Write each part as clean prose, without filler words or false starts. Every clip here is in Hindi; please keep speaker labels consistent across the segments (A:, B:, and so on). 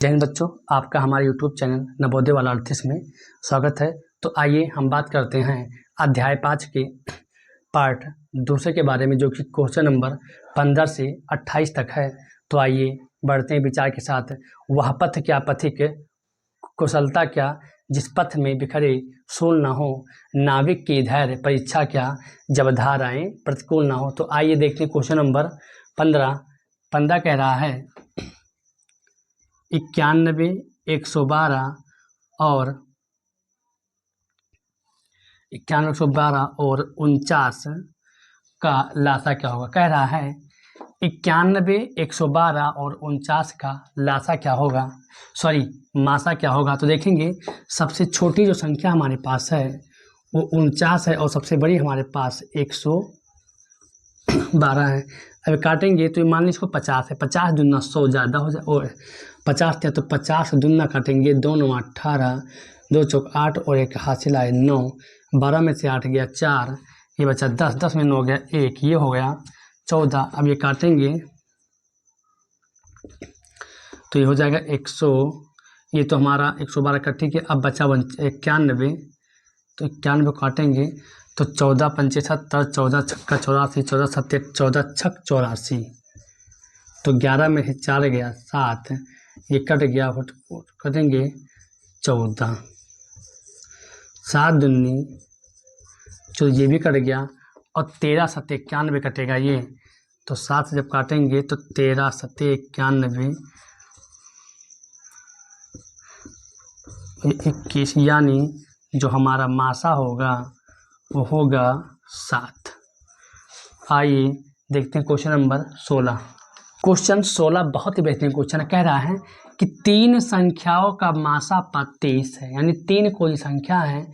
A: जय हिंद बच्चों, आपका हमारे YouTube चैनल नवोदय वाला अर्थीस में स्वागत है। तो आइए हम बात करते हैं अध्याय 5 के पार्ट दूसरे के बारे में, जो कि क्वेश्चन नंबर 15 से 28 तक है। तो आइए बढ़ते हैं विचार के साथ। वह पथ क्या पथिक, कुशलता क्या जिस पथ में बिखरे सूल न हो, नाविक की धैर्य परीक्षा क्या जब धाराएं प्रतिकूल न हो। तो आइए देखते हैं क्वेश्चन नंबर 15 कह रहा है 91, 112 और 49 का लासा क्या होगा। कह रहा है 91, 112 और 49 का लासा क्या होगा, मासा क्या होगा। तो देखेंगे सबसे छोटी जो संख्या हमारे पास है वो 49 है और सबसे बड़ी हमारे पास 112 है। अब काटेंगे तो मान लीजिए इसको 50 है, 50 दूना 100 ज़्यादा हो जाए, और 50 थे तो 50 दूना काटेंगे, 2 9 18, 2 चौक 8 और एक हासिल आए 9, 12 में से 8 गया 4, ये बचा 10, 10 में 9 गया 1, ये हो गया 14। अब ये काटेंगे तो ये हो जाएगा 100, ये तो हमारा 112 का ठीक है। अब बचा 91, तो 91 काटेंगे तो 14 पंचे 70, 14 छक्का 84, 14 सत्ते 14 छक 84, तो 11 में से 4 गया 7, ये कट गया, कटेंगे 14, 7 दूनी तो ये भी कट गया, और 13 सत्ते 91 कटेगा ये, तो 7 से जब काटेंगे तो 13 सत्ते 91, 21, यानी जो हमारा मासा होगा वो होगा 7। आइए देखते हैं क्वेश्चन नंबर 16। क्वेश्चन 16 बहुत ही बेहतरीन क्वेश्चन कह रहा है कि 3 संख्याओं का मासा पद 23 है, यानी 3 कोई संख्या है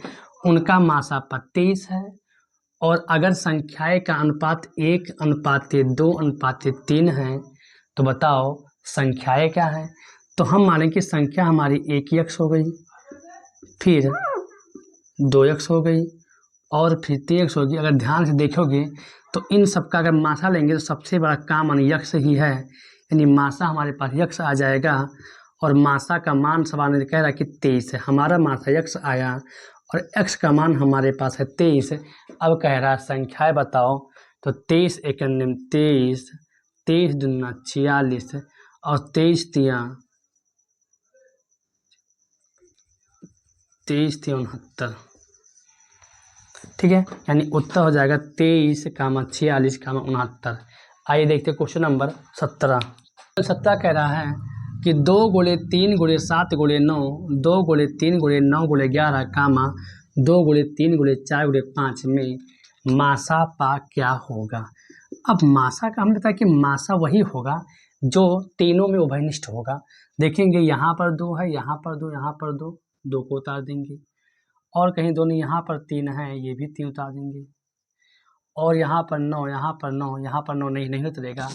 A: उनका मासा पद 23 है, और अगर संख्याएं का अनुपात 1:2:3 है तो बताओ संख्याएं क्या है। तो हम मानें कि संख्या हमारी 1x हो गई, फिर 2x हो गई और फिर 3x होगी। अगर ध्यान से देखोगे तो इन सब का अगर मासा लेंगे तो सबसे बड़ा कामन यक्ष ही है, यानी मासा हमारे पास यक्ष आ जाएगा, और मासा का मान सवाल में कह रहा है कि 23 है, हमारा मासा यक्ष आया और x का मान हमारे पास है 23। अब कह रहा है संख्याएं बताओ, तो 23 एक 23, 23 दूना 46 और 23 तिया 69, ठीक है, यानी उत्तर हो जाएगा 23, 46, 69। आइए देखते हैं क्वेश्चन नंबर 17। 17 कह रहा है कि 2 × 3 × 7 × 9, 2 × 3 × 9 × 11, 2 × 3 × 4 × 5 में मासा पा क्या होगा। अब मासा का हमने बताया कि मासा वही होगा जो तीनों में उभयनिष्ठ होगा। देखेंगे यहाँ पर 2 है, यहाँ पर 2, यहाँ पर 2, 2 को उतार देंगे, और कहीं दोनों यहाँ पर 3 है, ये भी 3 उतार देंगे, और यहाँ पर 9, यहाँ पर 9, यहाँ पर 9 नहीं उतरेगा,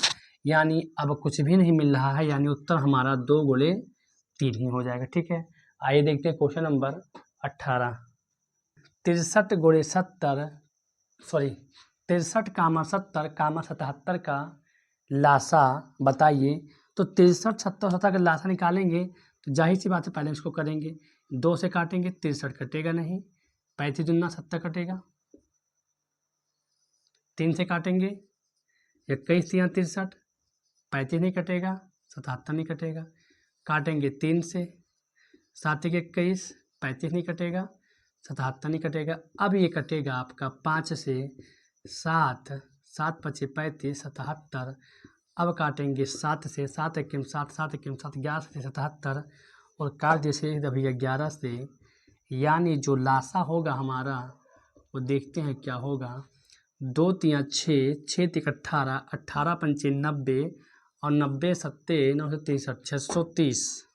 A: यानी अब कुछ भी नहीं मिल रहा है, यानी उत्तर हमारा 2 × 3 ही हो जाएगा। ठीक है, आइए देखते हैं क्वेश्चन नंबर 18। 63 × 70 77 का लासा बताइए। तो 63, 70, 70 का लासा निकालेंगे तो जाहिर सी बात है पहले इसको करेंगे, 2 से काटेंगे 63 कटेगा नहीं, 35 दूना 70 कटेगा, 3 से काटेंगे 21 तिया 63, 35 नहीं कटेगा, 77 नहीं कटेगा, काटेंगे 3 से, 7 1 21, 35 नहीं कटेगा, 77 नहीं कटेगा। अब ये कटेगा आपका 5 से 7, 7 5 35, 77। अब काटेंगे 7 से, 7 1 7, 7 1 7, 11 से 77, और काट जैसे अभी 11 से, यानी जो लासा होगा हमारा वो देखते हैं क्या होगा। 2 तिया 6, 6 तिक 18, 18 पंचे 90 और 90 सत्ते 9 63, 630,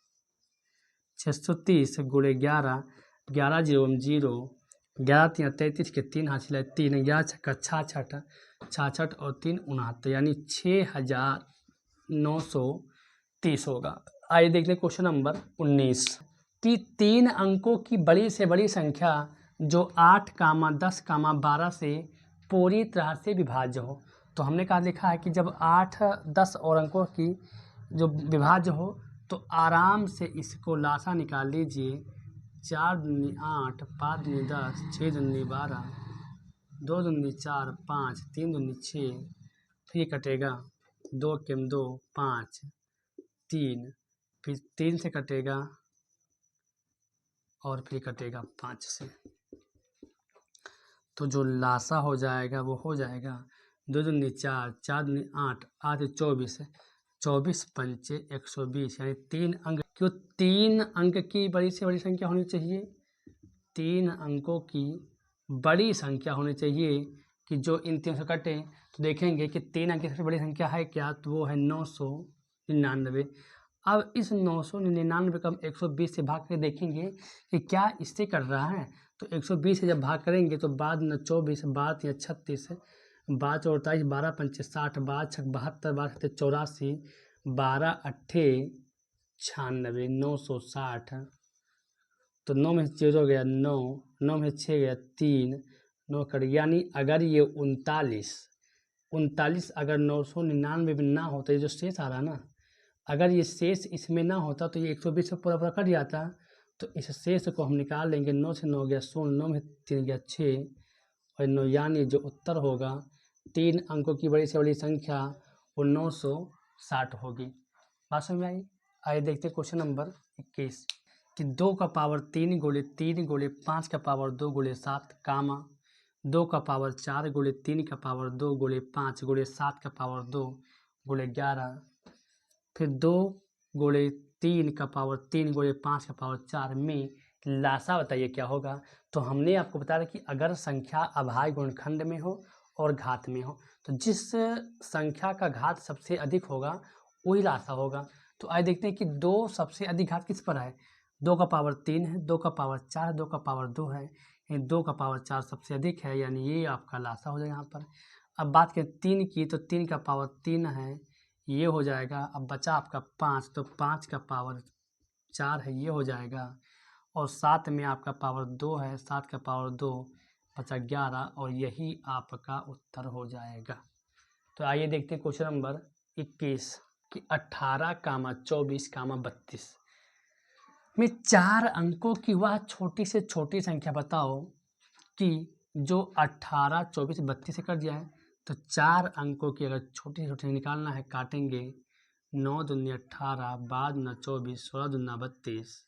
A: 630 × 11, 11 0 0, 11 तिया 33 के 3 हासिल है 3, 11 छक्का 66, 66 और 3 69, यानी 6930 होगा। आइए देखते हैं क्वेश्चन नंबर 19 कि 3 अंकों की बड़ी से बड़ी संख्या जो 8, 10, 12 से पूरी तरह से विभाज्य हो। तो हमने कहा लिखा है कि जब 8, 10 और अंकों की जो विभाज्य हो तो आराम से इसको लासा निकाल लीजिए। 4 दूनी 8, 5 दूनी 10, 6 दूनी 12, 2 दूनी 4, 5, 3 दूनी 6, फिर ये कटेगा 2 केम 2, 5, 3, फिर 3 से कटेगा और फिर कटेगा 5 से। तो जो लासा हो जाएगा वो हो जाएगा 2 दूनी 4, 4 दूनी 8, 8 24, 24 पंचे 120, यानी 3 अंक। क्यों 3 अंक की बड़ी से बड़ी संख्या होनी चाहिए? 3 अंकों की बड़ी संख्या होनी चाहिए कि जो इन 3 से कटे। तो देखेंगे कि 3 अंक की सबसे बड़ी संख्या है क्या, तो वो है 999। अब इस 999 को हम 120 से भाग कर देखेंगे कि क्या इससे कर रहा है। तो 120 से जब भाग करेंगे तो बाद में 24, 12 या 36, 12 48, 12 पंचे 60, 12 छक 72, 12 सत्ते 84, 12 अट्ठे 96, 960। तो 9 में 0 गया 9, 9 में 6 गया 3, 9 कट, यानी अगर ये 39 अगर 999 में ना होता, ये जो शेष आ रहा ना, अगर ये शेष इसमें ना होता तो ये 120 से पूरा पूरा कट जाता। तो इस शेष को हम निकाल लेंगे। 9 से 9 गया 0, 9 में 3 गया 6 और 9, यानी जो उत्तर होगा 3 अंकों की बड़ी से बड़ी संख्या वो 960 होगी। बात समझ में आई? आइए देखते क्वेश्चन नंबर 21 कि 2 का पावर 3 गुणे 3 गुणे 5 का पावर 2 गुणे 7 कामा 2 का पावर 4 गुणे 3 का पावर 2 गुणे 5 गुणे 7 का पावर 2 गुणे 11, फिर 2 गुणे 3 का पावर 3 गुणे 5 का पावर 4 में लासा बताइए क्या होगा। तो हमने आपको बताया कि अगर संख्या अभाज्य गुणनखंड में हो और घात में हो, तो जिस संख्या का घात सबसे अधिक होगा वही लासा होगा। तो आइए देखते हैं कि 2 सबसे अधिक घात किस पर है। 2 का पावर 3 है, 2 का पावर 4 है, 2 का पावर 2 है, 2 का पावर 4 सबसे अधिक है, यानी ये आपका लासा हो जाएगा यहाँ पर। अब बात करें 3 की, तो 3 का पावर 3 है, ये हो जाएगा। अब बचा आपका 5, तो 5 का पावर 4 है, ये हो जाएगा। और 7 में आपका पावर 2 है, 7 का पावर 2 बचा 11, और यही आपका उत्तर हो जाएगा। तो आइए देखते हैं क्वेश्चन नंबर 21 कि 18, 24, 32 में 4 अंकों की वह छोटी से छोटी संख्या बताओ कि जो 18, 24, 32 से कट जाए। तो 4 अंकों की अगर छोटी से छोटी निकालना है, काटेंगे 9 दूनी 18, 12 दूना 24, 16 दूना 32,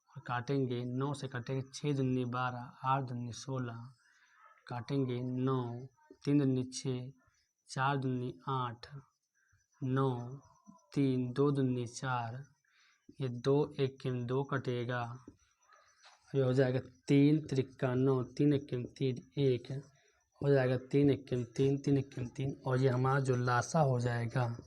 A: और काटेंगे 9 से काटेंगे 6 दूनी 12, 8 दूनी 16, काटेंगे 9, 3 दूनी 6, 4 दूनी 8, 9, 3, 2 दूनी 4, ये 2 1 के 2 कटेगा, ये हो जाएगा 3 त्रिका 9, 3 1 3 1 हो जाएगा, 3 1 3, 3 1 3, और ये हमारा जो लासा हो जाएगा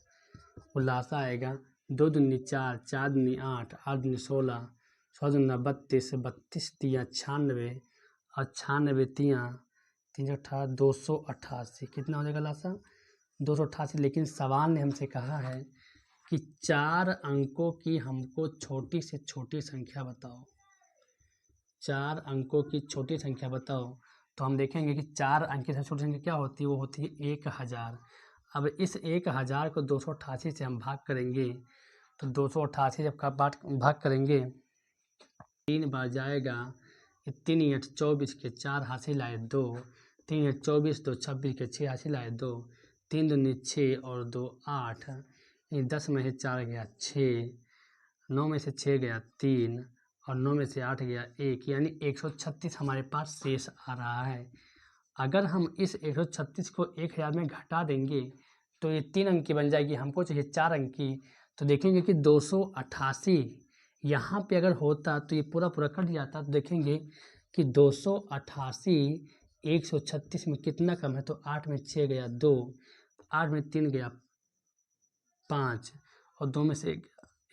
A: वो लासा आएगा 2 दूनी 4, 4 दूनी 8, 8 दूनी 16, 16 दूना 32, 32 तिया 96, और 96 तिया 318, 288। कितना हो जाएगा लासा? 288। लेकिन सवाल ने हमसे कहा है कि 4 अंकों की हमको छोटी से छोटी संख्या बताओ। 4 अंकों की छोटी संख्या बताओ। तो हम देखेंगे कि 4 अंक की सबसे छोटी संख्या क्या होती है, वो होती है 1000। अब इस 1000 को 288 से हम भाग करेंगे, तो 288 जब का भाग करेंगे 3 बार जाएगा, 3 × 24 के 4 हासिल आए 2, 3 × 24 2 26 के 6 हासिल आए 2, 3 दूनी 6 और 2 8, 10 में से 4 गया 6, 9 में से 6 गया 3, और 9 में से 8 गया 1, यानी 136 हमारे पास शेष आ रहा है। अगर हम इस 136 को 1000 में घटा देंगे तो ये 3 अंक की बन जाएगी, हमको चाहिए 4 अंक की। तो देखेंगे कि 288 यहाँ पे अगर होता तो ये पूरा पूरा कट जाता। तो देखेंगे कि 288 136 में कितना कम है, तो 8 में 6 गया 2, 8 में 3 गया 5, और 2 में से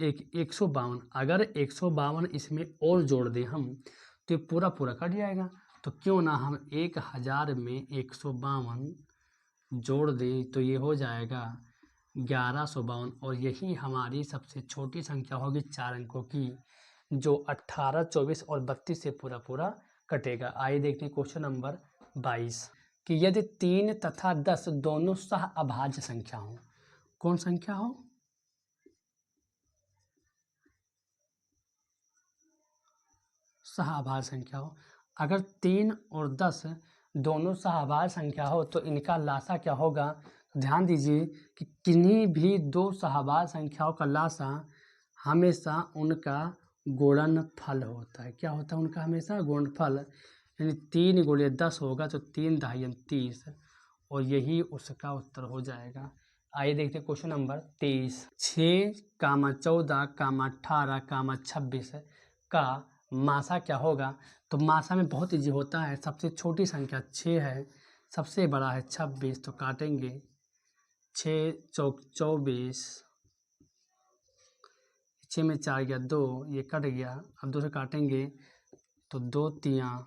A: 152। अगर 152 इसमें और जोड़ दें हम तो ये पूरा पूरा कट जाएगा। तो क्यों ना हम 1000 में 152 जोड़ दें, तो ये हो जाएगा 1152, और यही हमारी सबसे छोटी संख्या होगी 4 अंकों की, जो 18, 24 और 32 से पूरा पूरा कटेगा। आइए देखते हैं क्वेश्चन नंबर 22 कि यदि 3 तथा 10 दोनों सह अभाज्य संख्या हो। कौन संख्या हो? सहाभाज्य संख्या हो। अगर 3 और 10 दोनों सहाभाज्य संख्या हो तो इनका लासा क्या होगा। ध्यान दीजिए कि किन्हीं भी दो सहाभाज्य संख्याओं का लासा हमेशा उनका गुणनफल होता है। क्या होता है उनका हमेशा गुणनफल, यानी 3 गुणे 10 होगा तो 3 दाहियन 30, और यही उसका उत्तर हो जाएगा। आइए देखते हैं क्वेश्चन नंबर 23। 6, 14, 18, 26 का मासा क्या होगा। तो मासा में बहुत ईजी होता है। सबसे छोटी संख्या 6 है, सबसे बड़ा है 26, तो काटेंगे 6 चौक 24, 6 में 4 गया 2, ये कट गया। अब 2 से काटेंगे तो 2 तियाँ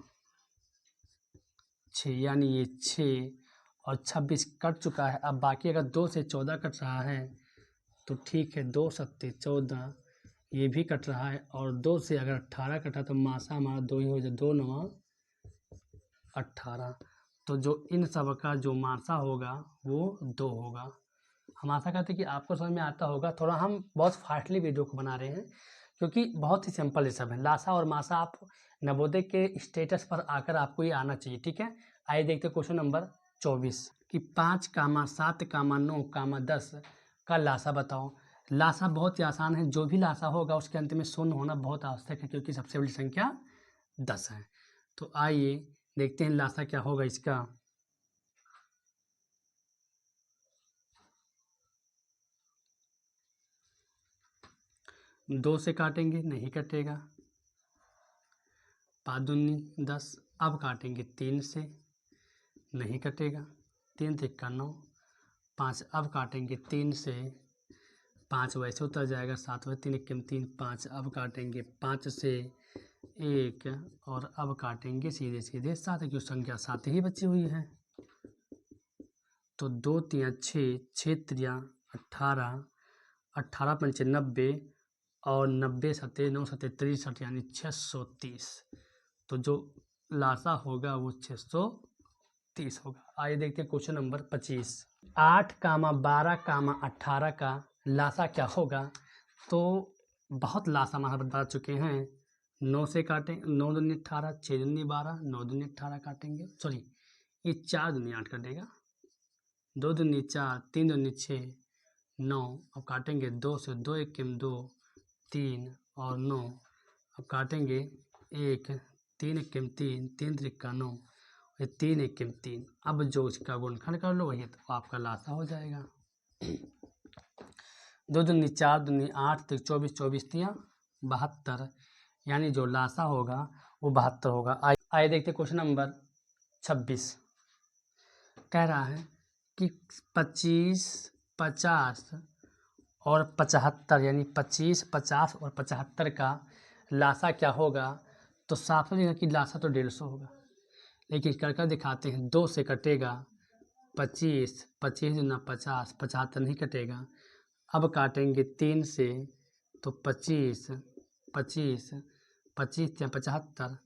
A: 6, यानी ये 6 और 26 कट चुका है। अब बाकी अगर 2 से 14 कट रहा है तो ठीक है, 2 सत्ते 14, ये भी कट रहा है। और 2 से अगर 18 कटा तो मासा हमारा 2 ही हो जाए, 2 9 18। तो जो इन सब का जो मासा होगा वो 2 होगा। हम आशा करते हैं कि आपको समझ में आता होगा। थोड़ा हम बहुत फास्टली वीडियो को बना रहे हैं क्योंकि बहुत ही सिंपल ये सब है। लासा और मासा आप नवोदय के स्टेटस पर आकर आपको ये आना चाहिए, ठीक है। आइए देखते हैं क्वेश्चन नंबर 24 कि 5, 7, 9, 10 का लासा बताओ। लासा बहुत ही आसान है। जो भी लासा होगा उसके अंत में शून्य होना बहुत आवश्यक है क्योंकि सबसे बड़ी संख्या 10 है। तो आइए देखते हैं लासा क्या होगा इसका। 2 से काटेंगे, नहीं कटेगा। 5 दूनी 10। अब काटेंगे 3 से, नहीं कटेगा। 3 तिक्का 9। 5 अब काटेंगे 3 से, 5 वैसे उतर जाएगा। 7 वैसे 3 1 3 5। अब काटेंगे 5 से 1, और अब काटेंगे सीधे सीधे 7 की संख्या 7 ही बची हुई है। तो 2 तियाँ 6, 6 तियाँ 18, 18 पंचे 90, और 90 सत्ते 9 सत्ते 63, यानी 630। तो जो लासा होगा वो 630 होगा। आइए देखते हैं क्वेश्चन नंबर 25। 8, 12, 18 का लासा क्या होगा। तो बहुत लासा हमारा बता चुके हैं। 9 से काटें, 9 दूनी 18, 6 दूनी 12, 9 दूनी 18 काटेंगे। सॉरी, ये 4 दूनी 8 कटेगा। 2 दूनी 4, 3 दूनी 6, 9। अब काटेंगे 2 से, 2 1 2, 3 और 9। अब काटेंगे 1, 3 1 3, 3 त्रिक्का 9, 3 1 3। अब जो इसका गुणनखंड कर लो वही तो आपका लासा हो जाएगा। 2 दूनी 4, दूनी 8, 24, 24 तियाँ 72, यानी जो लासा होगा वो 72 होगा। आइए देखते क्वेश्चन नंबर 26। कह रहा है कि 25, 50 और 75, यानी 25, 50 और 75 का लासा क्या होगा। तो साफ समझिएगा कि लासा तो 150 होगा, लेकिन कर दिखाते हैं। 2 से कटेगा 25, 25 दूना 50, 75 नहीं कटेगा। अब काटेंगे 3 से, तो 25, 25, 25 या 75,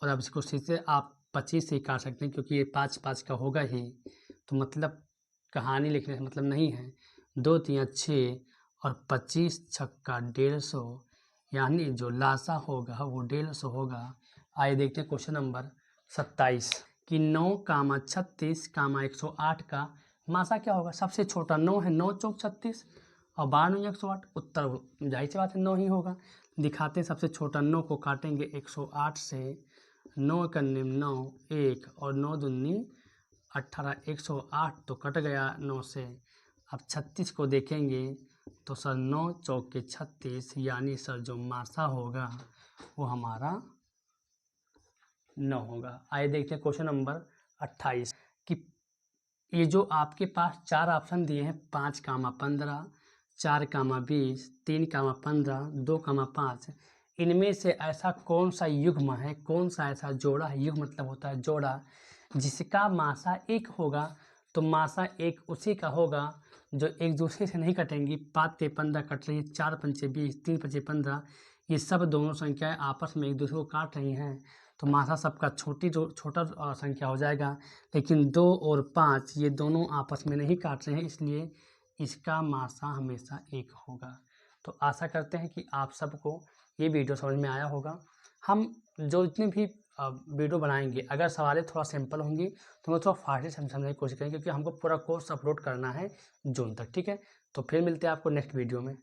A: और अब इसको सीधे आप 25 से ही काट सकते हैं क्योंकि ये 5 5 का होगा ही। तो मतलब कहानी लिखने से मतलब नहीं है। 2 तियाँ 6 और 25 छक्का 150, यानी जो लासा होगा वो 150 होगा। आइए देखते हैं क्वेश्चन नंबर 27 कि 9, 36, 108 का मासा क्या होगा। सबसे छोटा 9 है, 9 चौक 36 और 12 9 108। उत्तर जाहिर सी बात है 9 ही होगा। दिखाते हैं सबसे छोटा 9 को काटेंगे 108 से। 9 कन्ने 9, 1 और 9 दूनी 18, 108 तो कट गया 9 से। अब 36 को देखेंगे तो सर 9 चौके 36, यानी सर जो मासा होगा वो हमारा 9 होगा। आइए देखते हैं क्वेश्चन नंबर 28 कि ये जो आपके पास 4 ऑप्शन दिए हैं, 5, 15, 4, 20, 3, 15, 2, 5, इनमें से ऐसा कौन सा युग्म है, कौन सा ऐसा जोड़ा है। युग्म मतलब होता है जोड़ा, जिसका मासा 1 होगा। तो मासा 1 उसी का होगा जो एक दूसरे से नहीं कटेंगी। 5 ते 15 कट रही है, 4 पंचे 20, 3 पंचे 15, ये सब दोनों संख्याएं आपस में एक दूसरे को काट रही हैं। तो मासा सबका छोटा संख्या हो जाएगा। लेकिन 2 और 5 ये दोनों आपस में नहीं काट रहे हैं, इसलिए इसका मासा हमेशा 1 होगा। तो आशा करते हैं कि आप सबको ये वीडियो समझ में आया होगा। हम जो जितने भी वीडियो बनाएंगे, अगर सवालें थोड़ा सिंपल होंगी तो हम थोड़ा फास्ट से समझने की कोशिश करेंगे, क्योंकि हमको पूरा कोर्स अपलोड करना है जून तक। ठीक है, तो फिर मिलते हैं आपको नेक्स्ट वीडियो में।